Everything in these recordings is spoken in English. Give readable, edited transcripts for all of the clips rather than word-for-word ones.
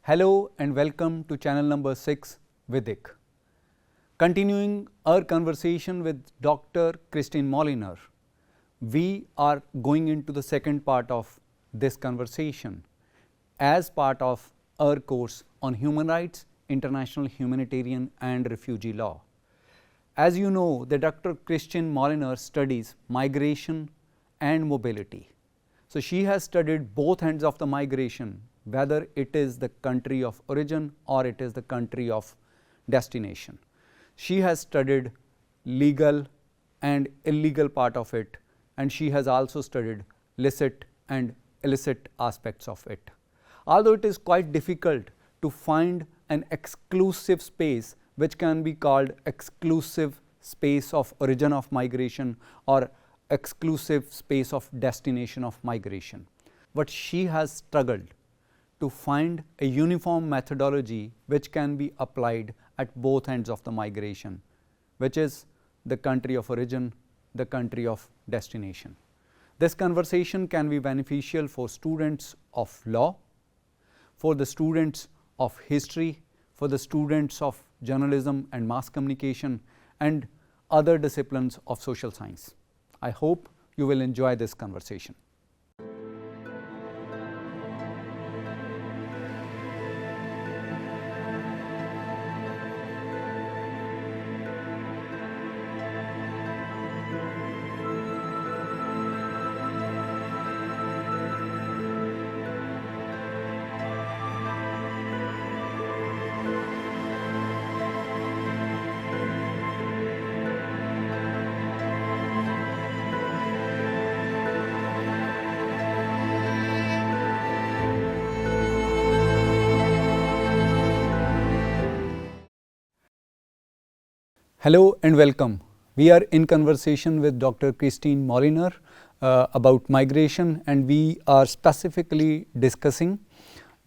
Hello and welcome to channel number 6 Vidik. Continuing our conversation with Dr. Christine Moliner, we are going into the second part of this conversation as part of our course on human rights, international humanitarian and refugee law. As you know, the Dr. Christine Moliner studies migration and mobility. So, she has studied both ends of the migration, whether it is the country of origin or it is the country of destination. She has studied legal and illegal part of it, and she has also studied licit and illicit aspects of it. Although it is quite difficult to find an exclusive space which can be called exclusive space of origin of migration or exclusive space of destination of migration, but she has struggled to find a uniform methodology which can be applied at both ends of the migration, which is the country of origin, the country of destination. This conversation can be beneficial for students of law, for the students of history, for the students of journalism and mass communication and other disciplines of social science. I hope you will enjoy this conversation. Hello and welcome. We are in conversation with Dr. Christine Moliner about migration, and we are specifically discussing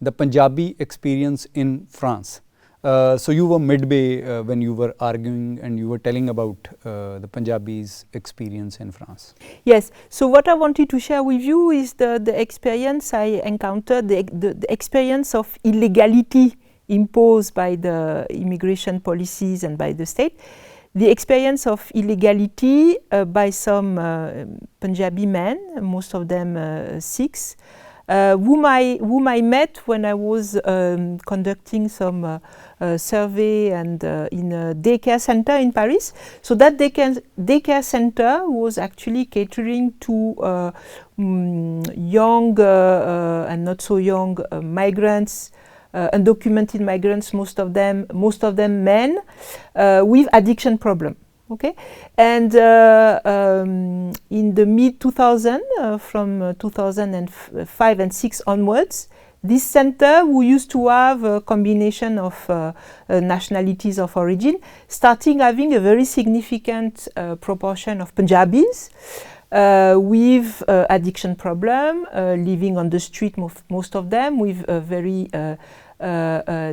the Punjabi experience in France. So, you were midway when you were arguing and you were telling about the Punjabis' experience in France. Yes. So, what I wanted to share with you is the experience I encountered, the experience of illegality imposed by the immigration policies and by the state, the experience of illegality by some Punjabi men, most of them Sikhs, whom I met when I was conducting some survey and in a daycare center in Paris. So that daycare center was actually catering to young and not so young migrants, undocumented migrants, most of them men, with addiction problem. Okay, and in the mid 2000, from 2005 and 6 onwards, this center, who used to have a combination of nationalities of origin, starting having a very significant proportion of Punjabis with addiction problem, living on the street, most of them with a very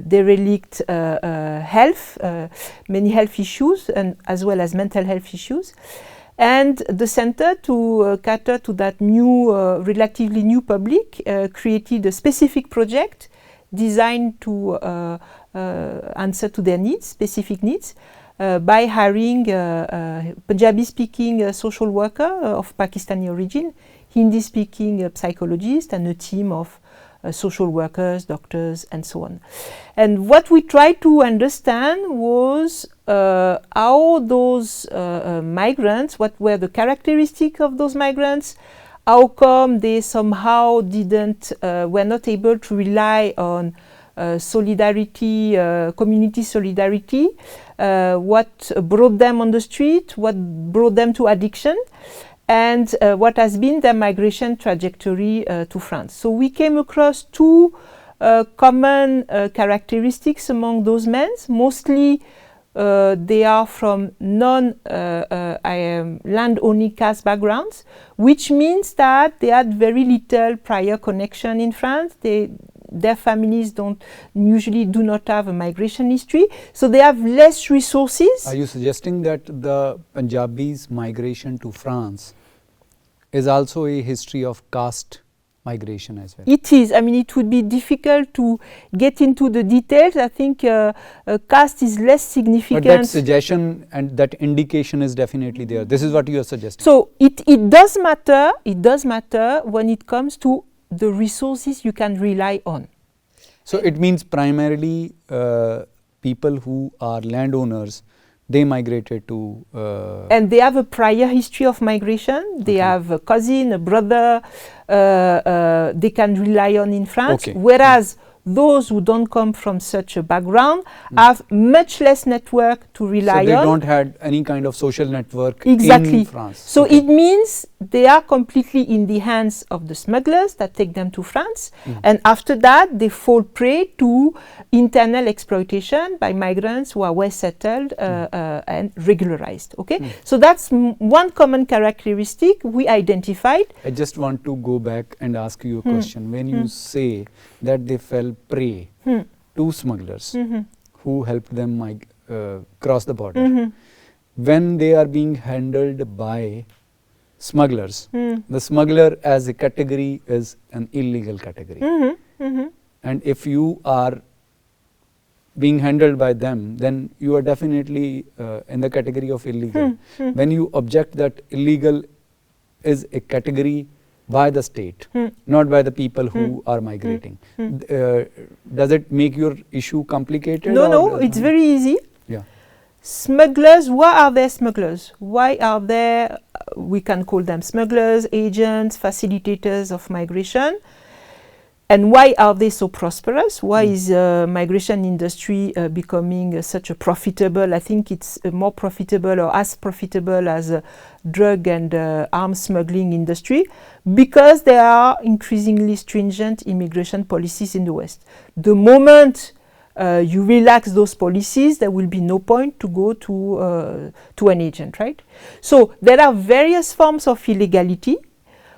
derelict health, many health issues, and as well as mental health issues. And the center, to cater to that new, relatively new public, created a specific project designed to answer to their needs, specific needs, by hiring Punjabi-speaking social worker of Pakistani origin, Hindi-speaking psychologist, and a team of social workers, doctors, and so on. And what we tried to understand was how those migrants, what were the characteristics of those migrants, how come they somehow were not able to rely on solidarity, community solidarity, what brought them on the street, what brought them to addiction, and what has been their migration trajectory to France. So we came across two common characteristics among those men. Mostly they are from land-owning caste backgrounds, which means that they had very little prior connection in France. Their families usually do not have a migration history, so they have less resources. Are you suggesting that the Punjabis' migration to France is also a history of caste migration as well. It is. I mean, it would be difficult to get into the details. I think caste is less significant. But that suggestion and that indication is definitely there. This is what you are suggesting. So it does matter. It does matter when it comes to the resources you can rely on. So it means primarily people who are landowners, they migrated to... and they have a prior history of migration. They have a cousin, a brother, they can rely on in France. Whereas those who don't come from such a background have much less network to rely on. So they don't have any kind of social network in France. So it means they are completely in the hands of the smugglers that take them to France. And after that, they fall prey to internal exploitation by migrants who are well settled and regularized. Okay, so that's one common characteristic we identified. I just want to go back and ask you a question. When you say that they fell prey to smugglers who helped them cross the border, when they are being handled by smugglers, the smuggler as a category is an illegal category. And if you are being handled by them, then you are definitely in the category of illegal. When you object that illegal is a category by the state, not by the people who are migrating, does it make your issue complicated? No, it's very easy. Yeah. Smugglers, why are there smugglers? Why are there, we can call them smugglers, agents, facilitators of migration? And why are they so prosperous? Why is the migration industry becoming such a profitable, I think it's more profitable or as profitable as a drug and arms smuggling industry? Because there are increasingly stringent immigration policies in the West. The moment you relax those policies, there will be no point to go to an agent, right? So there are various forms of illegality,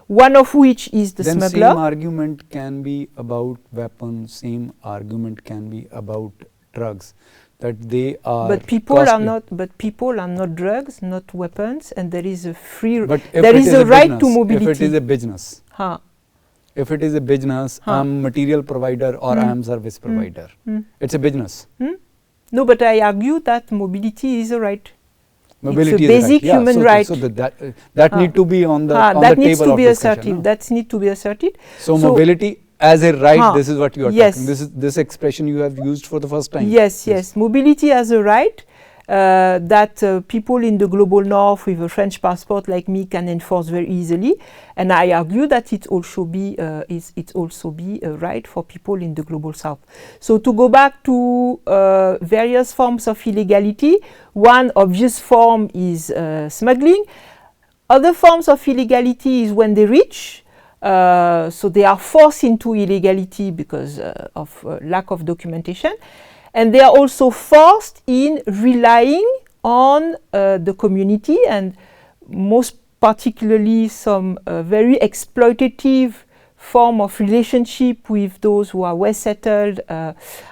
one of which is the smuggler. Then same argument can be about weapons, same argument can be about drugs, that they are but people are not drugs, not weapons, and there is a free, but there is a right to mobility. If it is a business, if it is a business, I'm material provider or I'm service provider, it's a business. No, but I argue that mobility is a right. Mobility it's a basic human right. So that need to be on the that needs table to be of asserted. discussion. No? That needs to be asserted. So mobility as a right, this is what you are yes. talking. This expression you have used for the first time. Yes. Mobility as a right that people in the global north with a French passport like me can enforce very easily, and I argue that it also be a right for people in the global south. So to go back to various forms of illegality, one obvious form is smuggling. Other forms of illegality is when they reach. So they are forced into illegality because of lack of documentation. And they are also forced in relying on the community, and most particularly some very exploitative form of relationship with those who are well settled,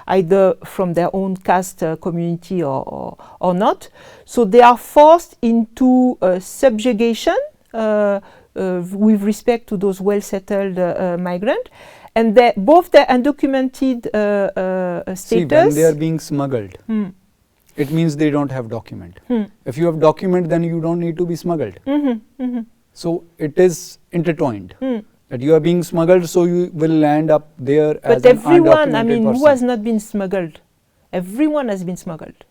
either from their own caste community or not. So they are forced into subjugation with respect to those well settled migrants. And both their undocumented status. See, when they are being smuggled, it means they don't have document. If you have document, then you don't need to be smuggled. So it is intertwined. That you are being smuggled, so you will land up there as an undocumented person. But everyone, I mean, who has not been smuggled? Everyone has been smuggled.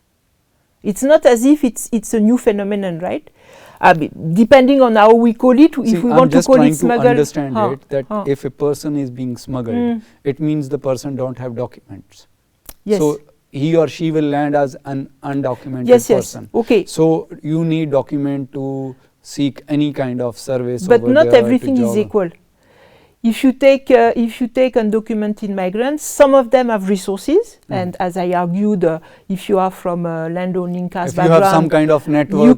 It's not as if it's a new phenomenon, right? Depending on how we call it, if we want to call it smuggled. I'm just trying to understand that if a person is being smuggled, it means the person don't have documents. Yes. So he or she will land as an undocumented person. Okay. So you need document to seek any kind of service. But not everything is equal. If you take undocumented migrants, some of them have resources, and as I argued, if you are from a landowning caste background, you have some kind of network, you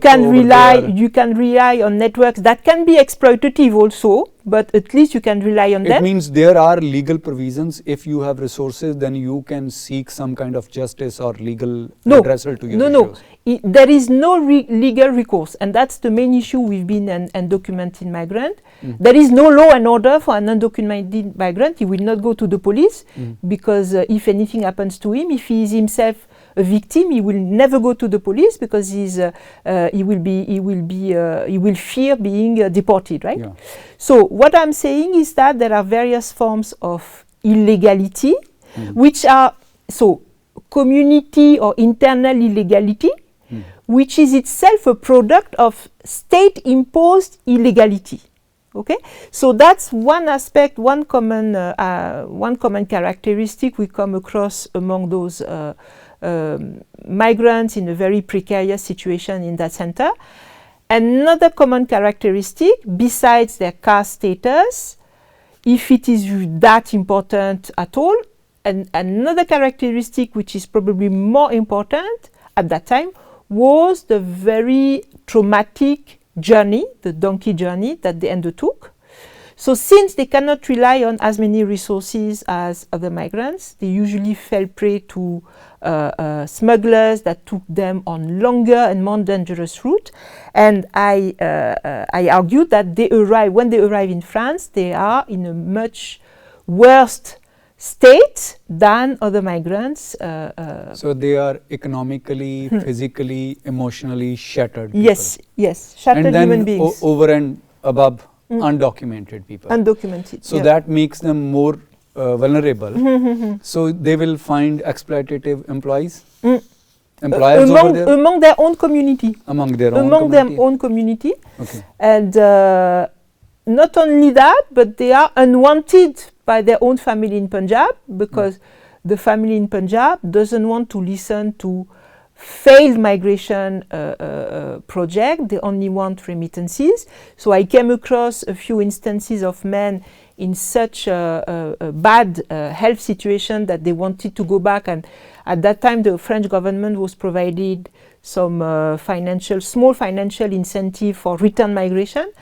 can rely on networks that can be exploitative also. but at least you can rely on them. It means there are legal provisions. If you have resources, then you can seek some kind of justice or legal redressal to your issues. There is no legal recourse, and that's the main issue with being an undocumented migrant. There is no law and order for an undocumented migrant. He will not go to the police because if anything happens to him, if he is himself a victim, he will never go to the police because he will fear being deported, right? Yeah. So what I'm saying is that there are various forms of illegality, which are community or internal illegality, which is itself a product of state-imposed illegality. Okay, so that's one aspect, one common characteristic we come across among those migrants in a very precarious situation in that center. Another common characteristic, besides their caste status, if it is that important at all, and another characteristic which is probably more important at that time was the very traumatic journey, the donkey journey that they undertook. So since they cannot rely on as many resources as other migrants, they usually fell prey to smugglers that took them on longer and more dangerous route. And I argue that when they arrive in France, they are in a much worse state than other migrants. So they are economically, physically, emotionally shattered people. Yes, shattered and then human beings. Over and above undocumented people. Undocumented. So that makes them more vulnerable. So they will find exploitative employees, employers over there? Among their own community. Among their own community? Okay. And not only that, but they are unwanted by their own family in Punjab, because the family in Punjab doesn't want to listen to failed migration project. They only want remittances. So I came across a few instances of men in such a bad health situation that they wanted to go back, and at that time the French government was provided some small financial incentive for return migration.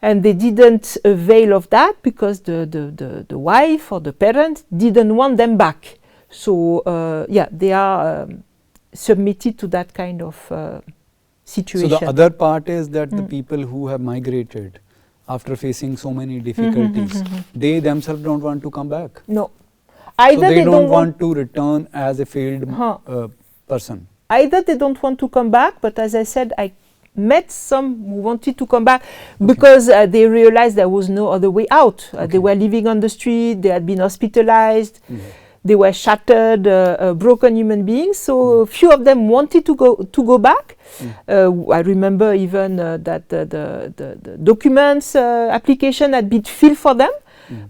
And they didn't avail of that because the wife or the parent didn't want them back. So they are submitted to that kind of situation. So the other part is that the people who have migrated after facing so many difficulties, they themselves don't want to come back. No. Either so they don't want to return as a failed person. Either they don't want to come back, but as I said, I met some who wanted to come back because they realized there was no other way out. They were living on the street, they had been hospitalized, they were shattered, broken human beings. So few of them wanted to go back. I remember even that the documents application had been filled for them,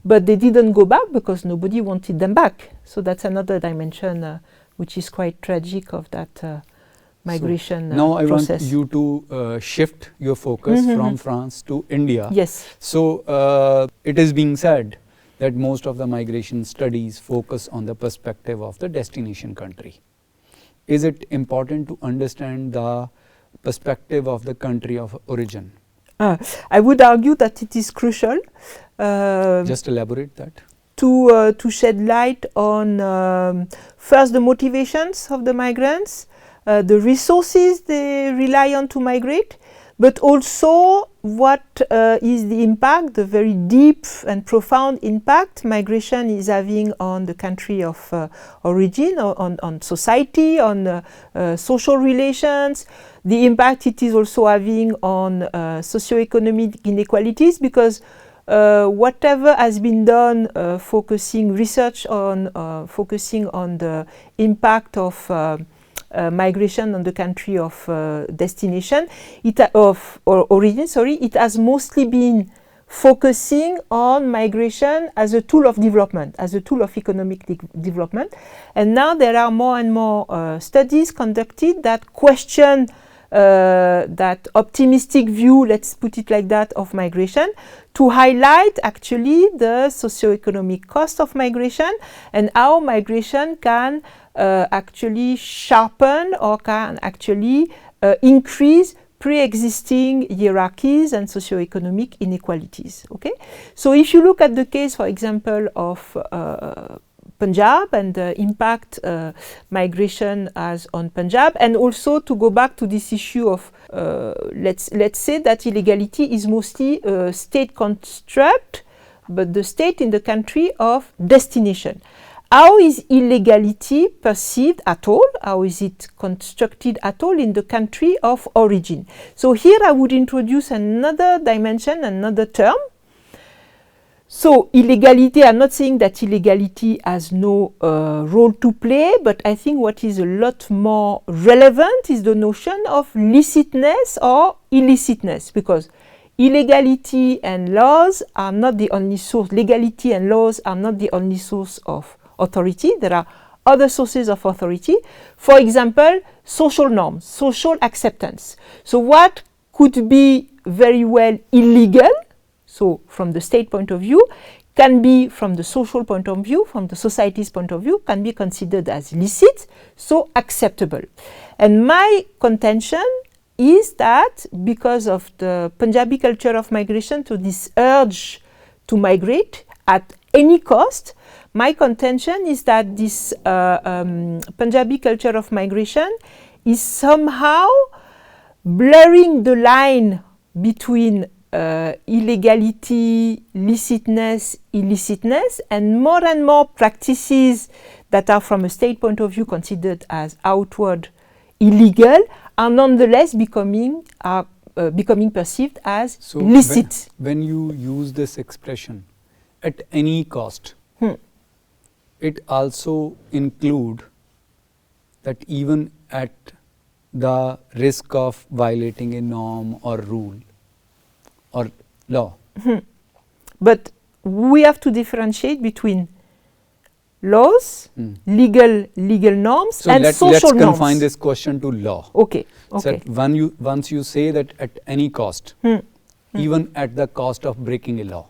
but they didn't go back because nobody wanted them back. So that's another dimension which is quite tragic of that migration now I process. want you to shift your focus from France to India. Yes. So it is being said that most of the migration studies focus on the perspective of the destination country. Is it important to understand the perspective of the country of origin? I would argue that it is crucial. Just elaborate that. To shed light on first the motivations of the migrants, the resources they rely on to migrate, but also what is the impact, the very deep and profound impact migration is having on the country of origin, on society, on social relations, the impact it is also having on socioeconomic inequalities, because whatever has been done focusing on the impact of migration on the country of destination, origin, it has mostly been focusing on migration as a tool of development, as a tool of economic development. And now there are more and more studies conducted that question that optimistic view, let's put it like that, of migration, to highlight actually the socioeconomic cost of migration and how migration can actually sharpen or can actually increase pre-existing hierarchies and socioeconomic inequalities. Okay, so if you look at the case, for example, of Punjab and the impact migration has on Punjab, and also to go back to this issue of let's say that illegality is mostly a state construct, but the state in the country of destination. How is illegality perceived at all? How is it constructed at all in the country of origin? So here I would introduce another dimension, another term. So illegality, I'm not saying that illegality has no role to play, but I think what is a lot more relevant is the notion of licitness or illicitness, because illegality and laws are not the only source. Legality and laws are not the only source of authority. There are other sources of authority. For example, social norms, social acceptance. So what could be very well illegal, so from the state point of view, can be from the social point of view, from the society's point of view, can be considered as licit, so acceptable. And my contention is that because of the Punjabi culture of migration, to this urge to migrate at any cost, my contention is that this Punjabi culture of migration is somehow blurring the line between illegality, licitness, illicitness, and more practices that are from a state point of view considered as outward illegal are nonetheless becoming perceived as licit. When you use this expression, at any cost, it also include that even at the risk of violating a norm or rule or law. But we have to differentiate between laws, legal norms, and social norms. So let's confine this question to law. Okay. So once you say that at any cost, even at the cost of breaking a law,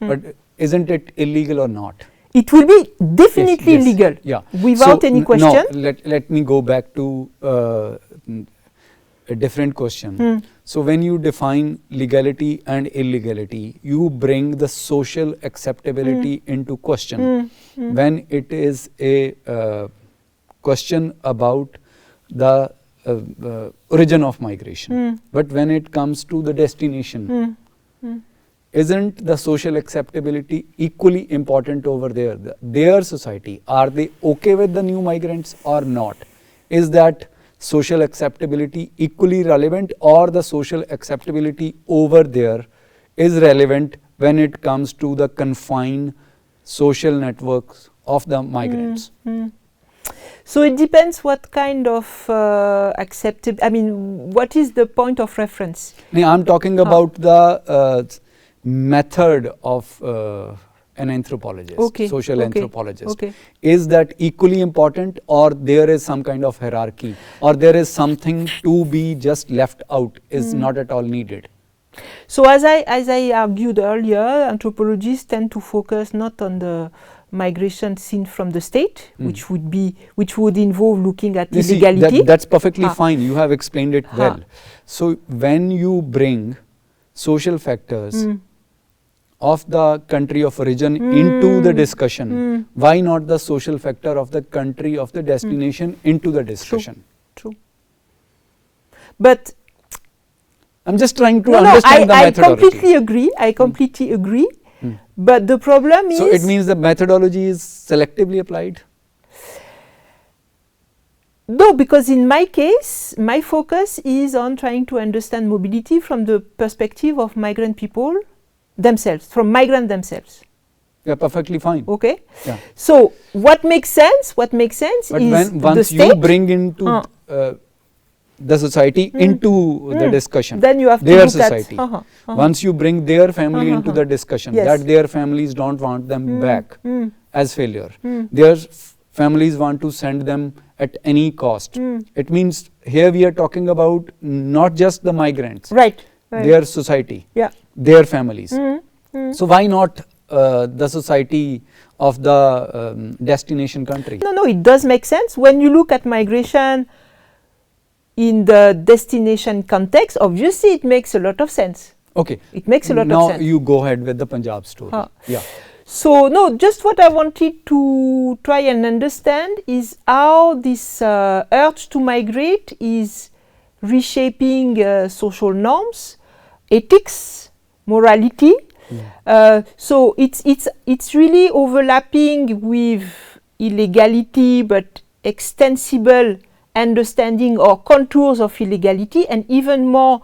but isn't it illegal or not? It will be definitely yes. illegal, yeah. without any question. No, let me go back to a different question. So when you define legality and illegality, you bring the social acceptability into question. When it is a question about the origin of migration. But when it comes to the destination, isn't the social acceptability equally important over there? Their society, are they okay with the new migrants or not? Is that social acceptability equally relevant, or the social acceptability over there is relevant when it comes to the confined social networks of the migrants? So it depends what kind of what is the point of reference? I'm talking about the method of an anthropologist, social anthropologist. Is that equally important, or there is some kind of hierarchy, or there is something to be just left out, is not at all needed? So as I argued earlier, anthropologists tend to focus not on the migration seen from the state, which would involve looking at illegality. That's perfectly fine. You have explained it well. So when you bring social factors of the country of origin into the discussion, why not the social factor of the country of the destination into the discussion? True. But I'm just trying to understand the methodology. I completely agree. But the problem is... So it means the methodology is selectively applied? No, because in my case, my focus is on trying to understand mobility from the perspective of migrant people themselves, from migrants themselves. Yeah, perfectly fine. Okay. Yeah. So what makes sense? But is once you bring into the society into the discussion, then you have their to society. Once you bring their family into the discussion, that their families don't want them back as failure. Their families want to send them at any cost. It means here we are talking about not just the migrants, their society, their families. So why not the society of the destination country? No, it does make sense. When you look at migration in the destination context, obviously it makes a lot of sense. Okay. It makes a lot of Now sense. you go ahead with the Punjab story. Yeah. So no, just what I wanted to try and understand is how this urge to migrate is reshaping social norms, ethics, morality. So it's really overlapping with illegality, but extensible understanding or contours of illegality, and even more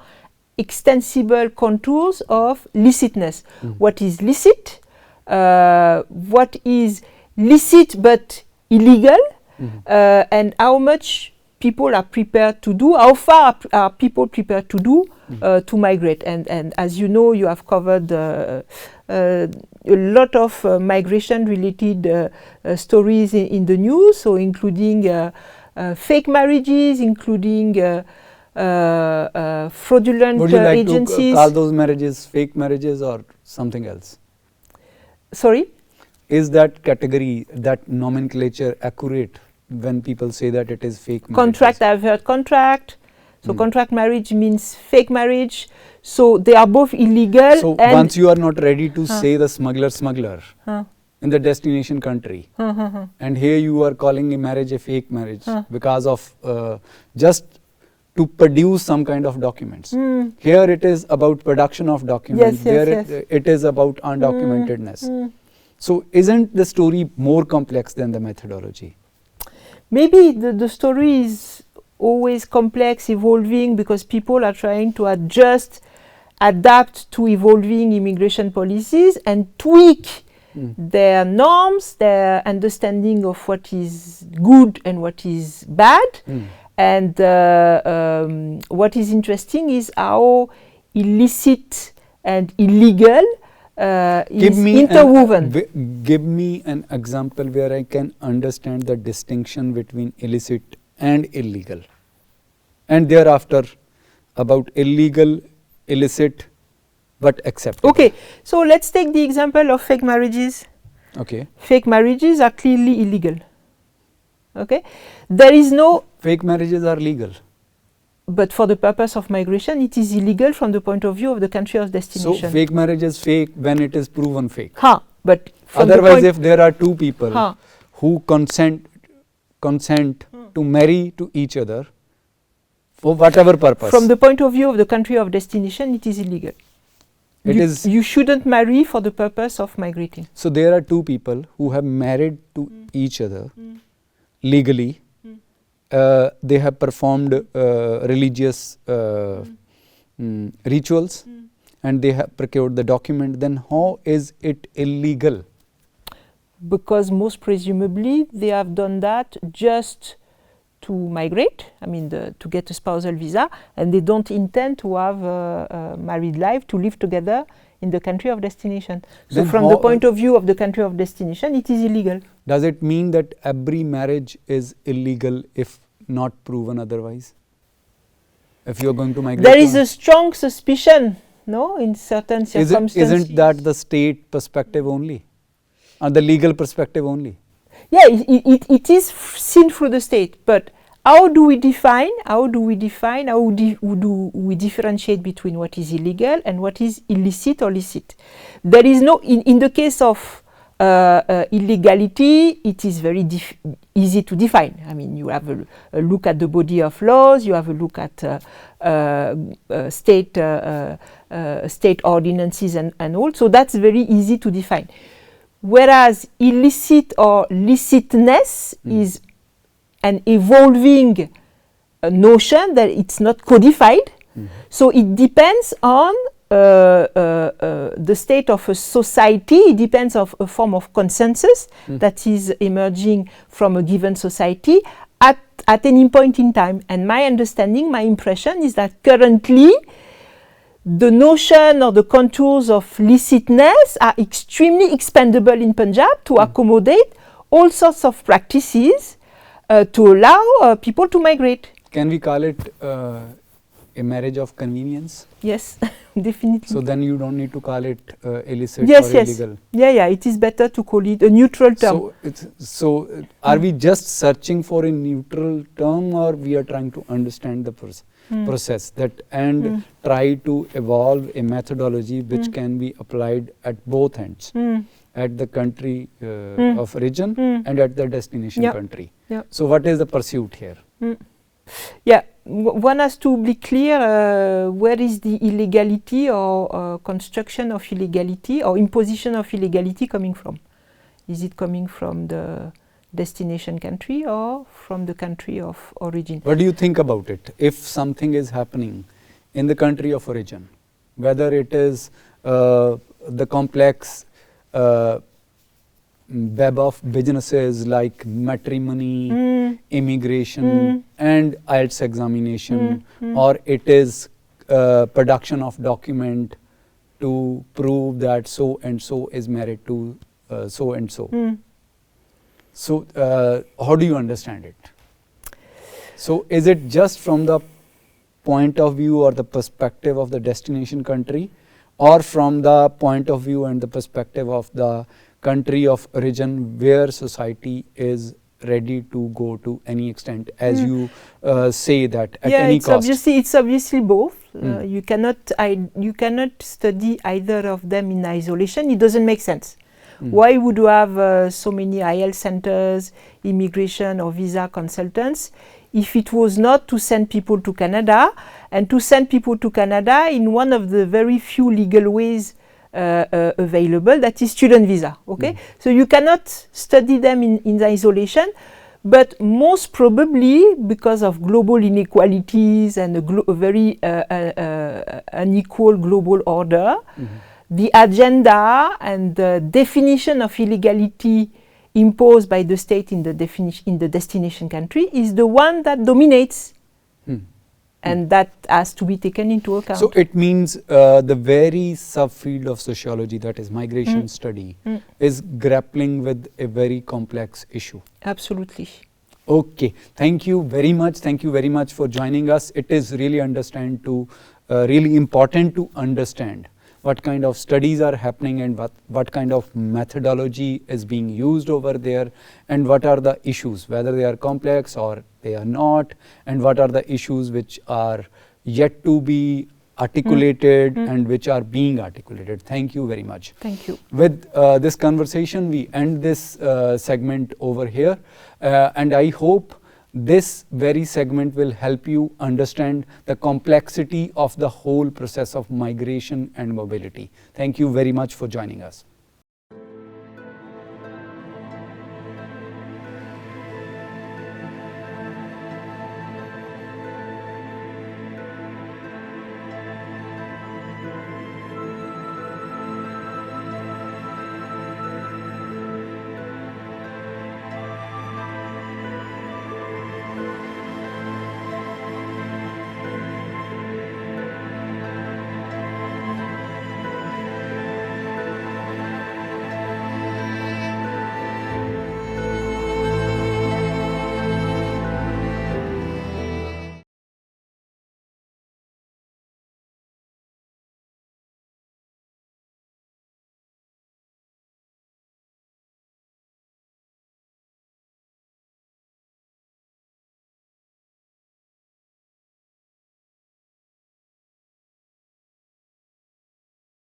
extensible contours of licitness. What is licit? What is licit but illegal? And how much people are prepared to do, how far are people prepared to do to migrate. And as you know, you have covered a lot of migration-related stories in the news, so including fake marriages, including fraudulent Would you like agencies. to call those marriages fake marriages or something else? Sorry? Is that category, that nomenclature accurate when people say that it is fake marriage? Contract, I've heard contract. So contract marriage means fake marriage. So they are both illegal. So and once you are not ready to say the smuggler in the destination country, and here you are calling a marriage a fake marriage because of just to produce some kind of documents. Here it is about production of documents. It is about undocumentedness. So isn't the story more complex than the methodology? Maybe the story is always complex, evolving, because people are trying to adjust, adapt to evolving immigration policies and tweak their norms, their understanding of what is good and what is bad. And what is interesting is how illicit and illegal is interwoven. Give me an example where I can understand the distinction between illicit and illegal, and thereafter about illegal, illicit, but acceptable. Okay, so let's take the example of fake marriages. Okay. Fake marriages are clearly illegal. Okay, there is no... Fake marriages are legal. But for the purpose of migration, it is illegal from the point of view of the country of destination. So fake marriage is fake when it is proven fake. But otherwise, if there are two people who consent to marry to each other for whatever purpose. From the point of view of the country of destination, it is illegal. You shouldn't marry for the purpose of migrating. So there are two people who have married to each other legally. They have performed religious rituals and they have procured the document. Then how is it illegal? Because most presumably they have done that just to migrate, I mean to get a spousal visa, and they don't intend to have a married life, to live together in the country of destination. So then from the point of view of the country of destination, it is illegal. Does it mean that every marriage is illegal if not proven otherwise? If you are going to migrate? There is a strong suspicion, no, in certain circumstances. Isn't that the state perspective only? Or the legal perspective only? Yeah, it is seen through the state, but how do we define, how do we differentiate between what is illegal and what is illicit or licit? There is no, in the case of illegality, it is very easy to define. I mean, you have a look at the body of laws, you have a look at state ordinances and all, so that's very easy to define. Whereas illicit or licitness is an evolving notion that it's not codified. So it depends on the state of a society. It depends on a form of consensus that is emerging from a given society at any point in time. And my understanding, my impression is that currently the notion or the contours of licitness are extremely expandable in Punjab to accommodate all sorts of practices to allow people to migrate. Can we call it a marriage of convenience? Yes, definitely. So then you don't need to call it illicit Yes, or yes. illegal. Yeah, it is better to call it a neutral term. So are we just searching for a neutral term, or we are trying to understand the process that and try to evolve a methodology which can be applied at both ends, at the country of origin and at the destination country. So what is the pursuit here? Yeah, one has to be clear where is the illegality or construction of illegality or imposition of illegality coming from. Is it coming from the destination country or from the country of origin? What do you think about it? If something is happening in the country of origin, whether it is the complex web of businesses like matrimony, immigration and IELTS examination, or it is production of document to prove that so and so is married to so and so. So how do you understand it? So is it just from the point of view or the perspective of the destination country, or from the point of view and the perspective of the country of origin where society is ready to go to any extent, as you say that at any cost? It's obviously both. You cannot study either of them in isolation. It doesn't make sense. Why would you have so many IELTS centers, immigration or visa consultants, if it was not to send people to Canada, and to send people to Canada in one of the very few legal ways available, that is student visa. Okay, so you cannot study them in isolation, but most probably because of global inequalities and a very unequal global order, the agenda and the definition of illegality imposed by the state in the destination country is the one that dominates. And that has to be taken into account. So it means the very subfield of sociology, that is migration study, is grappling with a very complex issue. Absolutely. Okay, thank you very much. Thank you very much for joining us. It is really really important to understand what kind of studies are happening and what kind of methodology is being used over there, and what are the issues, whether they are complex or they are not, and what are the issues which are yet to be articulated and which are being articulated. Thank you very much. Thank you. With this conversation, we end this segment over here, and I hope this very segment will help you understand the complexity of the whole process of migration and mobility. Thank you very much for joining us.